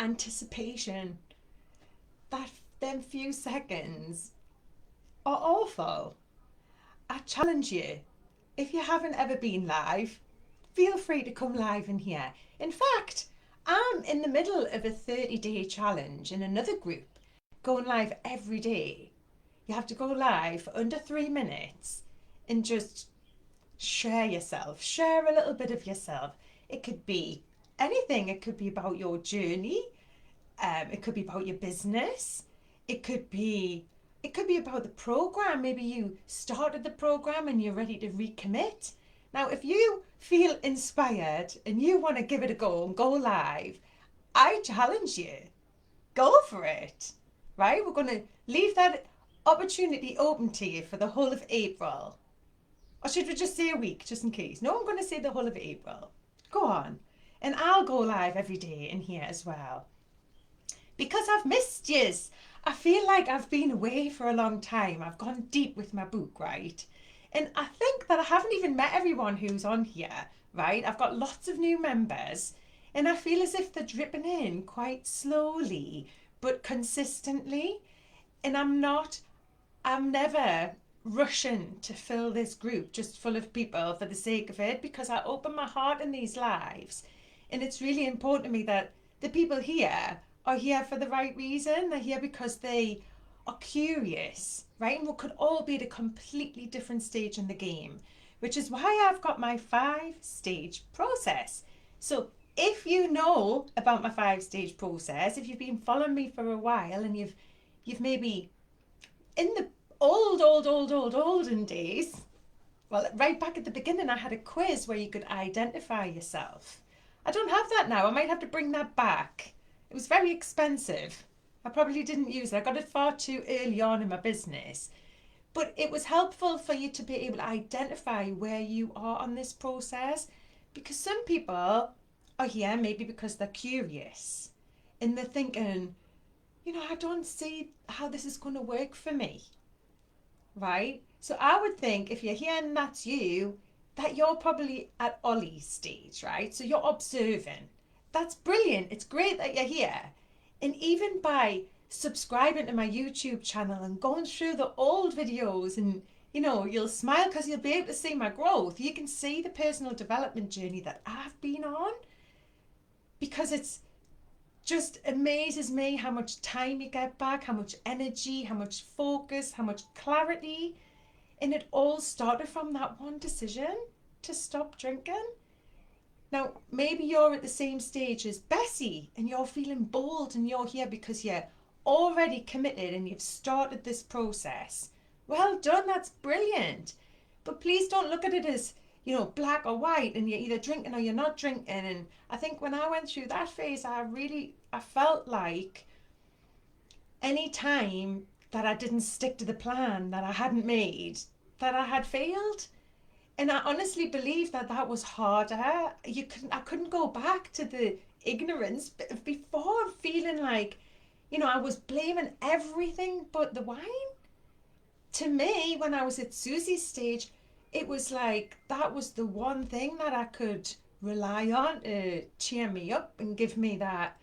anticipation, that them few seconds are awful. I challenge you, if you haven't ever been live, feel free to come live in here. In fact, I'm in the middle of a 30-day challenge in another group, going live every day. You have to go live for under 3 minutes and just share yourself, share a little bit of yourself. It could be anything. It could be about your journey. It could be about your business. It could be about the program. Maybe you started the program and you're ready to recommit. Now, if you feel inspired and you want to give it a go and go live, I challenge you. Go for it. Right? We're going to leave that opportunity open to you for the whole of April. Or should we just say a week, just in case? No, I'm going to say the whole of April. Go on. And I'll go live every day in here as well. Because I've missed yous. I feel like I've been away for a long time. I've gone deep with my book, right? And I think that I haven't even met everyone who's on here, right? I've got lots of new members. And I feel as if they're dripping in quite slowly, but consistently. And I'm never rushing to fill this group just full of people for the sake of it, because I open my heart in these lives. And it's really important to me that the people here are here for the right reason. They're here because they are curious, right? And we could all be at a completely different stage in the game, which is why I've got my 5-stage process. So if you know about my 5-stage process, if you've been following me for a while and you've maybe in the olden days, well, right back at the beginning, I had a quiz where you could identify yourself. I don't have that now. I might have to bring that back. It was very expensive. I probably didn't use it. I got it far too early on in my business. But it was helpful for you to be able to identify where you are on this process, because some people are here maybe because they're curious and they're thinking, I don't see how this is going to work for me, right? So I would think if you're here and that's you, that you're probably at Ollie's stage, right? So you're observing. That's brilliant. It's great that you're here. And even by subscribing to my YouTube channel and going through the old videos, and you'll smile because you'll be able to see my growth. You can see the personal development journey that I've been on, because it's just amazes me how much time you get back, how much energy, how much focus, how much clarity. And it all started from that one decision to stop drinking. Now, maybe you're at the same stage as Bessie and you're feeling bold and you're here because you're already committed and you've started this process. Well done, that's brilliant. But please don't look at it as, black or white and you're either drinking or you're not drinking. And I think when I went through that phase, I felt like any time that I didn't stick to the plan that I hadn't made, that I had failed. And I honestly believe that was harder. I couldn't go back to the ignorance before, feeling like, I was blaming everything but the wine. To me, when I was at Susie's stage, it was like that was the one thing that I could rely on to cheer me up and give me that,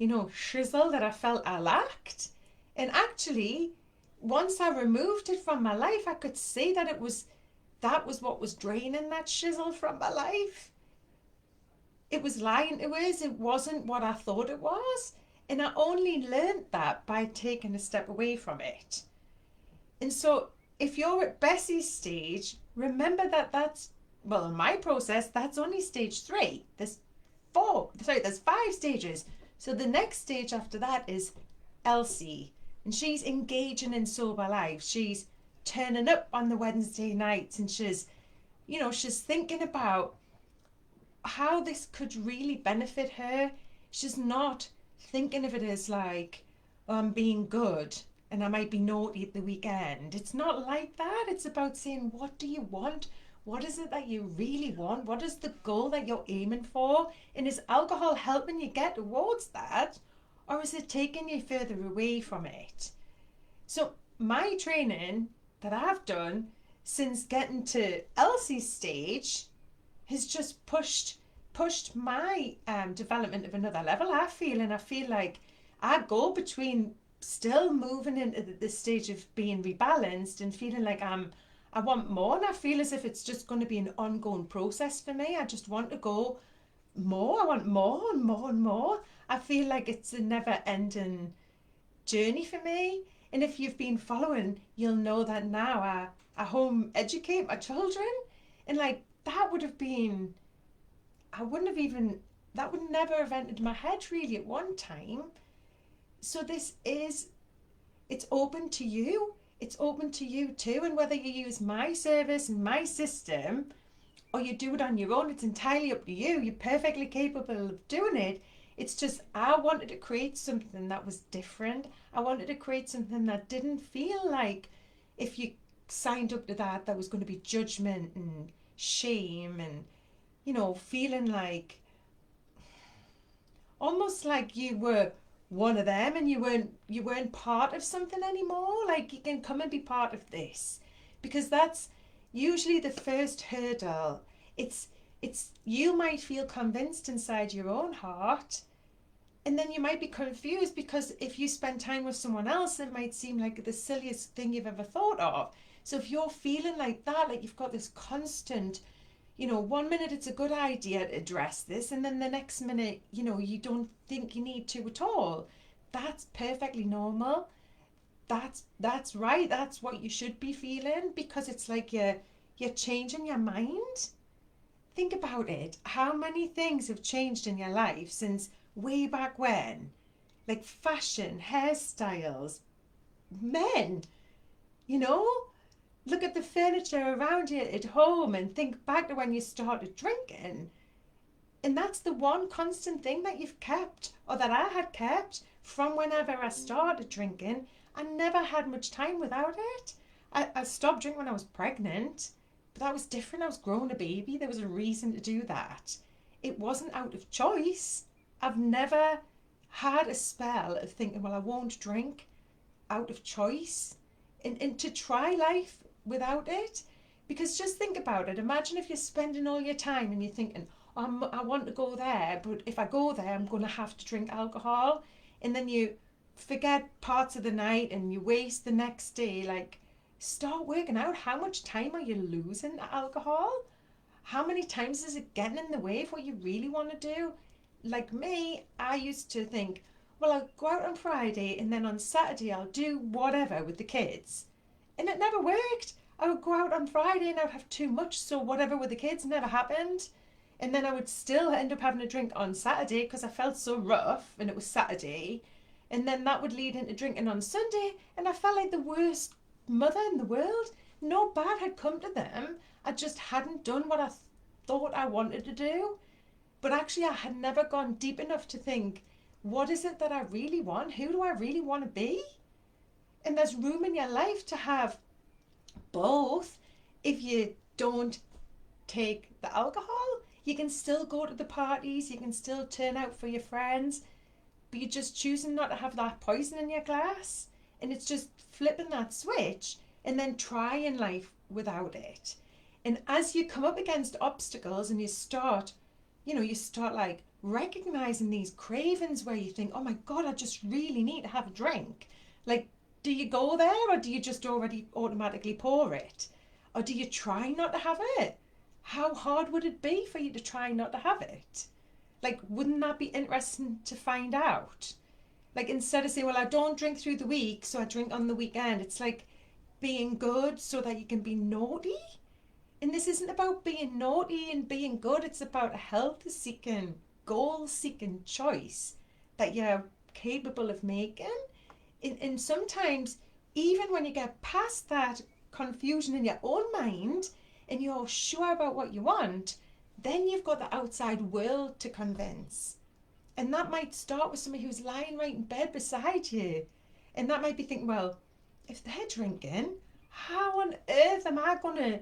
shizzle that I felt I lacked. And actually, once I removed it from my life, I could see that that was what was draining that shizzle from my life. It was lying to us. It wasn't what I thought it was. And I only learned that by taking a step away from it. And so if you're at Bessie's stage, remember that's, well, in my process, that's only stage 3. There's 5 stages. So the next stage after that is Elsie. And she's engaging in sober life. She's turning up on the Wednesday nights and she's thinking about how this could really benefit her. She's not thinking of it as like, oh, I'm being good and I might be naughty at the weekend. It's not like that. It's about saying, what do you want? What is it that you really want? What is the goal that you're aiming for? And is alcohol helping you get towards that? Or is it taking you further away from it? So my training that I've done since getting to Elsie's stage has just pushed pushed my development of another level. I feel like I go between still moving into the stage of being rebalanced and feeling like I want more, and I feel as if it's just going to be an ongoing process for me. I just want to go more. I want more and more and more. I feel like it's a never ending journey for me. And if you've been following, you'll know that now I home educate my children. And like that would have been, I wouldn't have even, that would never have entered my head really at one time. So it's open to you. It's open to you too. And whether you use my service and my system or you do it on your own, it's entirely up to you. You're perfectly capable of doing it. It's just I wanted to create something that was different. I wanted to create something that didn't feel like if you signed up to that, there was going to be judgment and shame and, feeling like almost like you were one of them and you weren't part of something anymore. Like you can come and be part of this, because that's usually the first hurdle. It's you might feel convinced inside your own heart, and then you might be confused because if you spend time with someone else, it might seem like the silliest thing you've ever thought of. So if you're feeling like that, like you've got this constant, one minute it's a good idea to address this, and then the next minute, you don't think you need to at all. That's perfectly normal. That's right. That's what you should be feeling, because it's like you're changing your mind. Think about it. How many things have changed in your life since way back when? Like fashion, hairstyles, men, you know? Look at the furniture around you at home and think back to when you started drinking. And that's the one constant thing that you've kept, or that I had kept from whenever I started drinking. I never had much time without it. I stopped drinking when I was pregnant, but that was different. I was growing a baby. There was a reason to do that. It wasn't out of choice. I've never had a spell of thinking, well, I won't drink out of choice, and to try life without it. Because just think about it. Imagine if you're spending all your time and you're thinking, I want to go there, but if I go there, I'm going to have to drink alcohol. And then you forget parts of the night and you waste the next day. Like, start working out how much time are you losing to alcohol? How many times is it getting in the way of what you really want to do? Like me, I used to think, well, I'll go out on Friday and then on Saturday I'll do whatever with the kids. And it never worked. I would go out on Friday and I would have too much, so whatever with the kids never happened. And then I would still end up having a drink on Saturday because I felt so rough and it was Saturday. And then that would lead into drinking on Sunday, and I felt like the worst mother in the world. No bad had come to them. I just hadn't done what I thought I wanted to do. But actually, I had never gone deep enough to think, what is it that I really want? Who do I really want to be? And there's room in your life to have both. If you don't take the alcohol, you can still go to the parties, you can still turn out for your friends, but you're just choosing not to have that poison in your glass. And it's just flipping that switch and then trying life without it. And as you come up against obstacles and you start like recognizing these cravings where you think, oh my God, I just really need to have a drink. Like, do you go there, or do you just already automatically pour it? Or do you try not to have it? How hard would it be for you to try not to have it? Like, wouldn't that be interesting to find out? Like, instead of saying, well, I don't drink through the week, so I drink on the weekend, it's like being good so that you can be naughty. And this isn't about being naughty and being good, it's about a health seeking, goal seeking choice that you're capable of making. And sometimes, even when you get past that confusion in your own mind and you're sure about what you want, then you've got the outside world to convince. And that might start with somebody who's lying right in bed beside you. And that might be thinking, well, if they're drinking, how on earth am I going to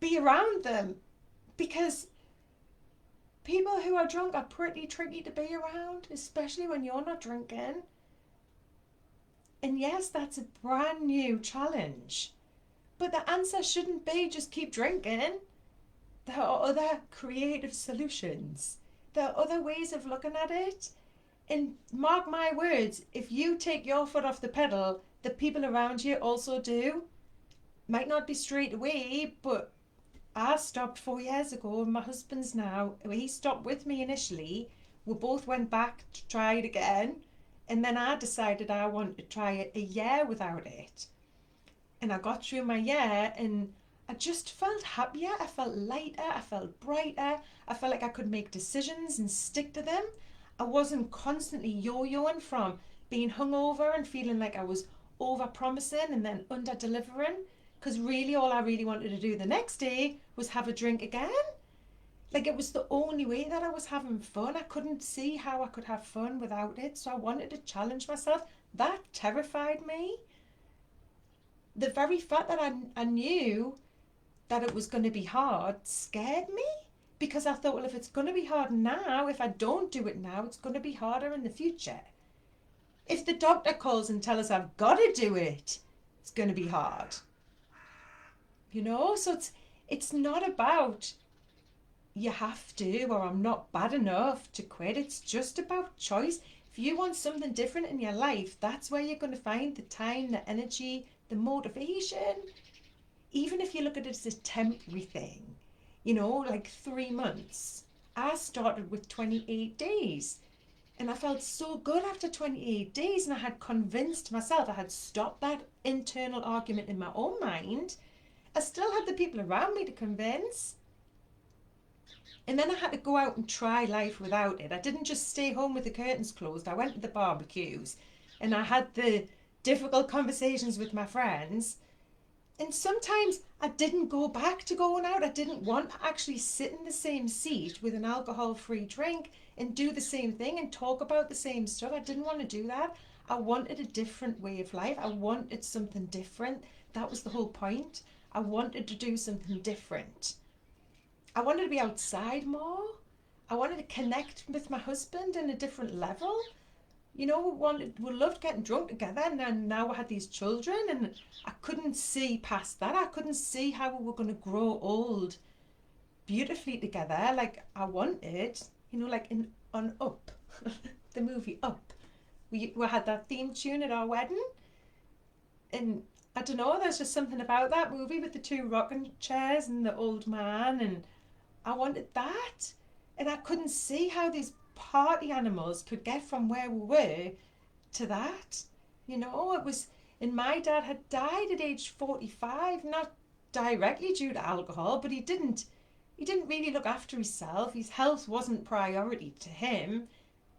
be around them? Because people who are drunk are pretty tricky to be around, especially when you're not drinking. And yes, that's a brand new challenge. But the answer shouldn't be just keep drinking. there are other creative solutions. There are other ways of looking at it. And mark my words, if you take your foot off the pedal, the people around you also do. Might not be straight away, but I stopped 4 years ago, and my husband's now, he stopped with me initially. We both went back to try it again, and then I decided I wanted to try it a year without it. And I got through my year, and I just felt happier. I felt lighter. I felt brighter. I felt like I could make decisions and stick to them. I wasn't constantly yo-yoing from being hungover and feeling like I was over promising and then under delivering. Because really, all I really wanted to do the next day was have a drink again. Like, it was the only way that I was having fun. I couldn't see how I could have fun without it. So I wanted to challenge myself. That terrified me. The very fact that I knew that it was going to be hard scared me, because I thought, well, if it's going to be hard now, if I don't do it now, it's going to be harder in the future. If the doctor calls and tells us I've got to do it, it's going to be hard. You know, so it's not about you have to, or I'm not bad enough to quit. It's just about choice. If you want something different in your life, that's where you're going to find the time, the energy, the motivation. Even if you look at it as a temporary thing, you know, like 3 months. I started with 28 days, and I felt so good after 28 days, and I had convinced myself, I had stopped that internal argument in my own mind. I still had the people around me to convince. And then I had to go out and try life without it. I didn't just stay home with the curtains closed. I went to the barbecues, and I had the difficult conversations with my friends. And sometimes I didn't go back to going out. I didn't want to actually sit in the same seat with an alcohol-free drink and do the same thing and talk about the same stuff. I didn't want to do that. I wanted a different way of life. I wanted something different. That was the whole point. I wanted to do something different. I wanted to be outside more. I wanted to connect with my husband in a different level. You know, we loved getting drunk together, and then now we had these children, and I couldn't see past that. I couldn't see how we were going to grow old beautifully together like I wanted. You know, like on Up, the movie Up. We had that theme tune at our wedding, and I don't know, there's just something about that movie with the two rocking chairs and the old man, and I wanted that. And I couldn't see how these party animals could get from where we were to that. You know, it was, and my dad had died at age 45, not directly due to alcohol, but he didn't really look after himself. His health wasn't priority to him.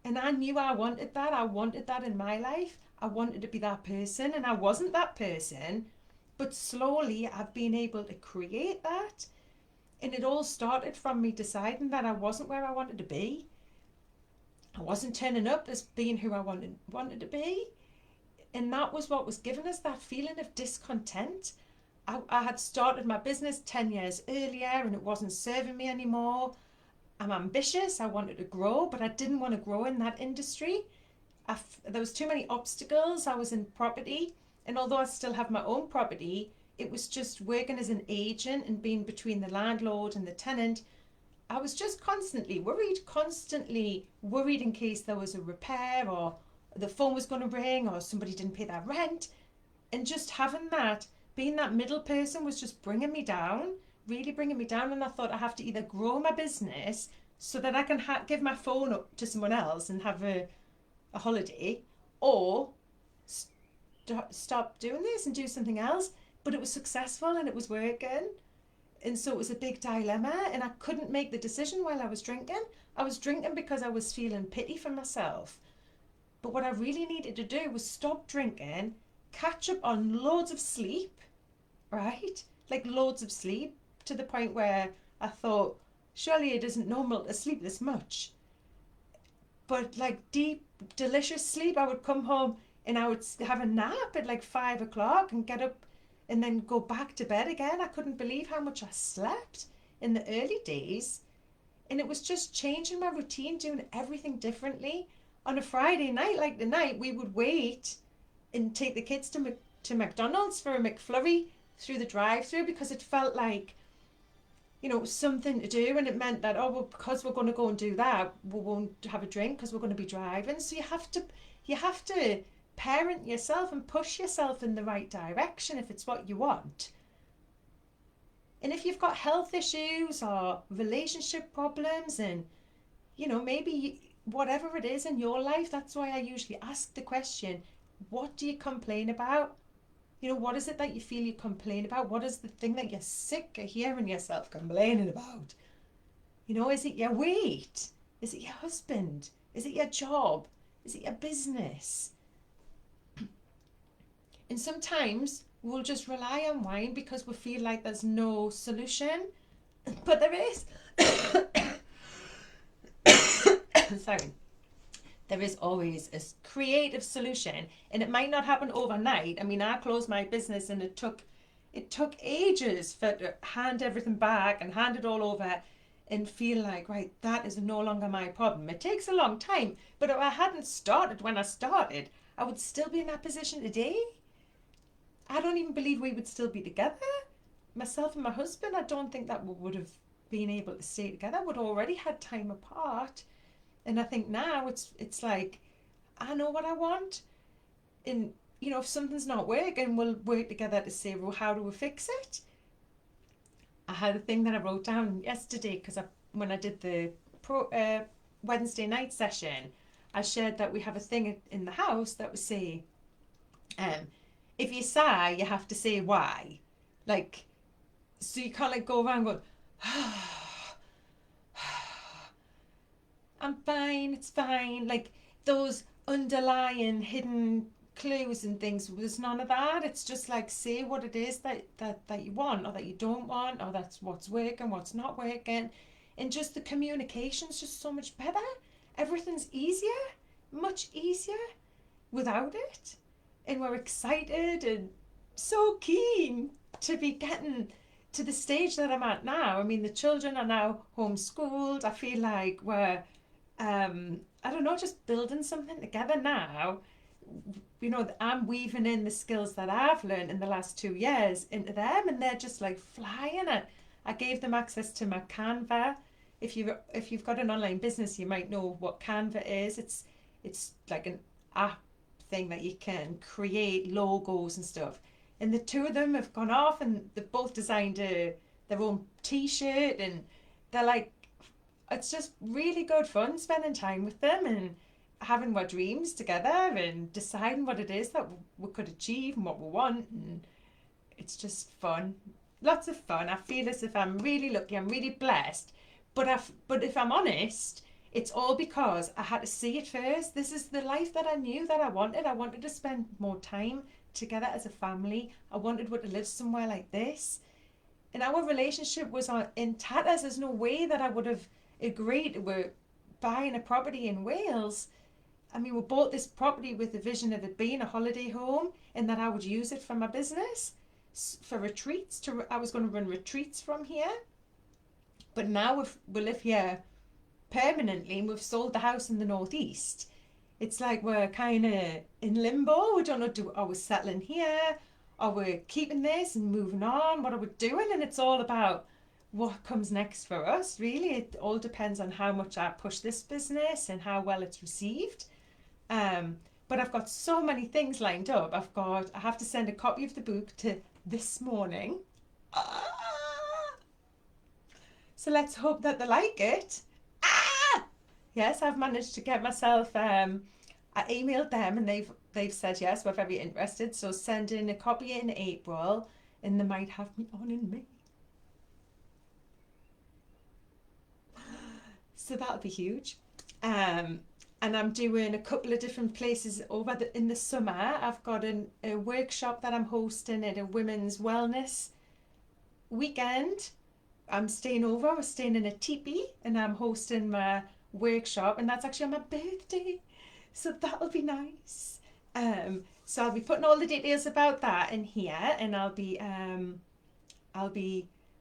And I knew I wanted that. I wanted that in my life. I wanted to be that person, and I wasn't that person. But slowly I've been able to create that. And it all started from me deciding that I wasn't where I wanted to be. I wasn't turning up as being who I wanted to be. And that was what was giving us that feeling of discontent. I had started my business 10 years earlier, and it wasn't serving me anymore. I'm ambitious. I wanted to grow, but I didn't want to grow in that industry. There was too many obstacles. I was in property, and although I still have my own property, it was just working as an agent and being between the landlord and the tenant. I was just constantly worried in case there was a repair, or the phone was going to ring, or somebody didn't pay their rent. And just having that, being that middle person, was just bringing me down, really bringing me down. And I thought, I have to either grow my business so that I can give my phone up to someone else and have a holiday, or stop doing this and do something else. But it was successful and it was working. And so it was a big dilemma, and I couldn't make the decision while I was drinking. I was drinking because I was feeling pity for myself. But what I really needed to do was stop drinking, catch up on loads of sleep, right? Like loads of sleep, to the point where I thought, surely it isn't normal to sleep this much. But like deep, delicious sleep. I would come home and I would have a nap at like 5 o'clock and get up and then go back to bed again. I couldn't believe how much I slept in the early days. And it was just changing my routine, doing everything differently. On a Friday night, like tonight, we would wait and take the kids to McDonald's for a McFlurry through the drive-through, because it felt like something to do, and it meant that, oh well, because we're going to go and do that, we won't have a drink because we're going to be driving. So you have to parent yourself and push yourself in the right direction if it's what you want. And if you've got health issues or relationship problems, and maybe whatever it is in your life, that's why I usually ask the question, what do you complain about? What is it that you feel you complain about? What is the thing that you're sick of hearing yourself complaining about? Is it your weight? Is it your husband? Is it your job? Is it your business? And sometimes we'll just rely on wine because we feel like there's no solution. But there is. Sorry. There is always a creative solution, and it might not happen overnight. I mean, I closed my business and it took ages for to hand everything back and hand it all over and feel like, right, that is no longer my problem. It takes a long time, but if I hadn't started when I started, I would still be in that position today. I don't even believe we would still be together. Myself and my husband, I don't think that we would have been able to stay together. We'd already had time apart. And I think now it's like, I know what I want. And, if something's not working, we'll work together to say, well, how do we fix it? I had a thing that I wrote down yesterday because when I did the Wednesday night session, I shared that we have a thing in the house that would say, if you sigh, you have to say why. Like, so you can't go around going, I'm fine, it's fine. Like those underlying hidden clues and things, there's none of that. It's just like, say what it is that you want or that you don't want, or that's what's working, what's not working. And just the communication's just so much better. Everything's easier, much easier without it. And we're excited and so keen to be getting to the stage that I'm at now. I mean, the children are now homeschooled. I feel like we're I don't know, just building something together now. I'm weaving in the skills that I've learned in the last 2 years into them, and they're just like flying it. I gave them access to my Canva. If you've got an online business, you might know what Canva is. It's like an app thing that you can create logos and stuff. And the two of them have gone off and they've both designed their own T-shirt, and they're like, it's just really good fun spending time with them and having our dreams together and deciding what it is that we could achieve and what we want. And it's just fun. Lots of fun. I feel as if I'm really lucky, I'm really blessed. But if I'm honest, it's all because I had to see it first. This is the life that I knew that I wanted. I wanted to spend more time together as a family. I wanted to live somewhere like this. And our relationship was in tatters. There's no way that I would have agreed to buying a property in Wales. I mean, we bought this property with the vision of it being a holiday home and that I would use it for my business, for retreats. I was going to run retreats from here. But now we live here permanently and we've sold the house in the northeast. It's like we're kind of in limbo. We don't know, are we settling here? Are we keeping this and moving on? What are we doing? And it's all about what comes next for us, really. It all depends on how much I push this business and how well it's received. But I've got so many things lined up. I have to send a copy of the book to this morning. So let's hope that they like it. Yes, I've managed to get myself, I emailed them and they've said yes, we're very interested. So send in a copy in April and they might have me on in May. So that'll be huge. And I'm doing a couple of different places in the summer. I've got a workshop that I'm hosting at a women's wellness weekend. I'm staying over. We're staying in a teepee and I'm hosting my workshop, and that's actually on my birthday. So that'll be nice. So I'll be putting all the details about that in here, and I'll be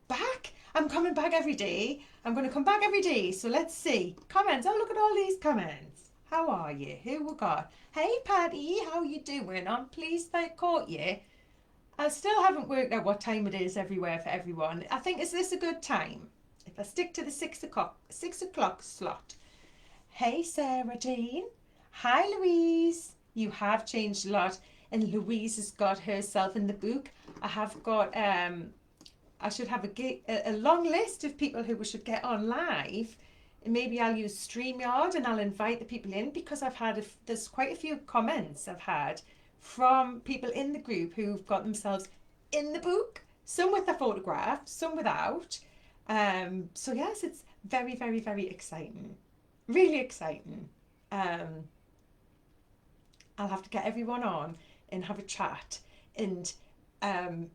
back. I'm coming back every day. I'm going to come back every day. So let's see. Comments. Oh, look at all these comments. How are you? Who we got? Hey, Patty. How you doing? I'm pleased I caught you. I still haven't worked out what time it is everywhere for everyone. I think, is this a good time? If I stick to the 6 o'clock slot. Hey, Sarah Jane. Hi, Louise. You have changed a lot, and Louise has got herself in the book. I have got I should have a long list of people who we should get on live. And maybe I'll use StreamYard and I'll invite the people in, because there's quite a few comments I've had from people in the group who've got themselves in the book, some with the photograph, some without. So yes, it's very, very, very exciting. Really exciting. Um, I'll have to get everyone on and have a chat. And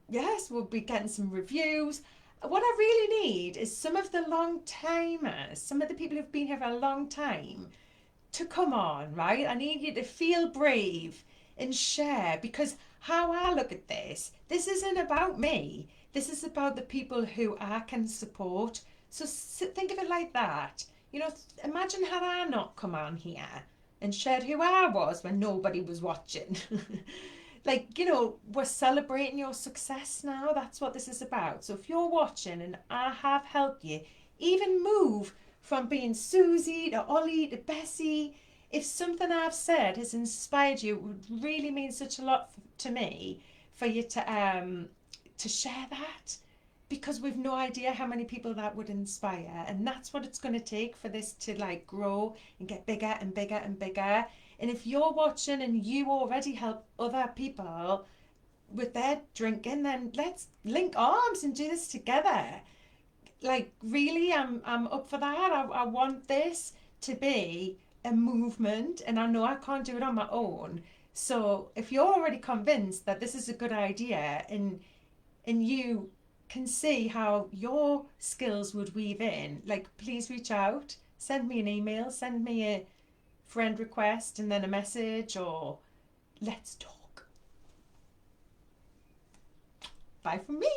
yes, we'll be getting some reviews. What I really need is some of the long timers, some of the people who've been here for a long time, to come on, right? I need you to feel brave and share, because how I look at this isn't about me. This is about the people who I can support. So think of it like that. You know, imagine had I not come on here and shared who I was when nobody was watching. Like, you know, we're celebrating your success now. That's what this is about. So if you're watching and I have helped you even move from being Susie to Ollie to Bessie, if something I've said has inspired you, it would really mean such a lot to me for you to share that, because we've no idea how many people that would inspire, and that's what it's going to take for this to like grow and get bigger and bigger and bigger. And if you're watching and you already help other people with their drinking, then let's link arms and do this together. Like, really, I'm up for that. I want this to be a movement, and I know I can't do it on my own. So if you're already convinced that this is a good idea, and you can see how your skills would weave in, like, please reach out, send me an email, send me a friend request and then a message, or let's talk. Bye from me.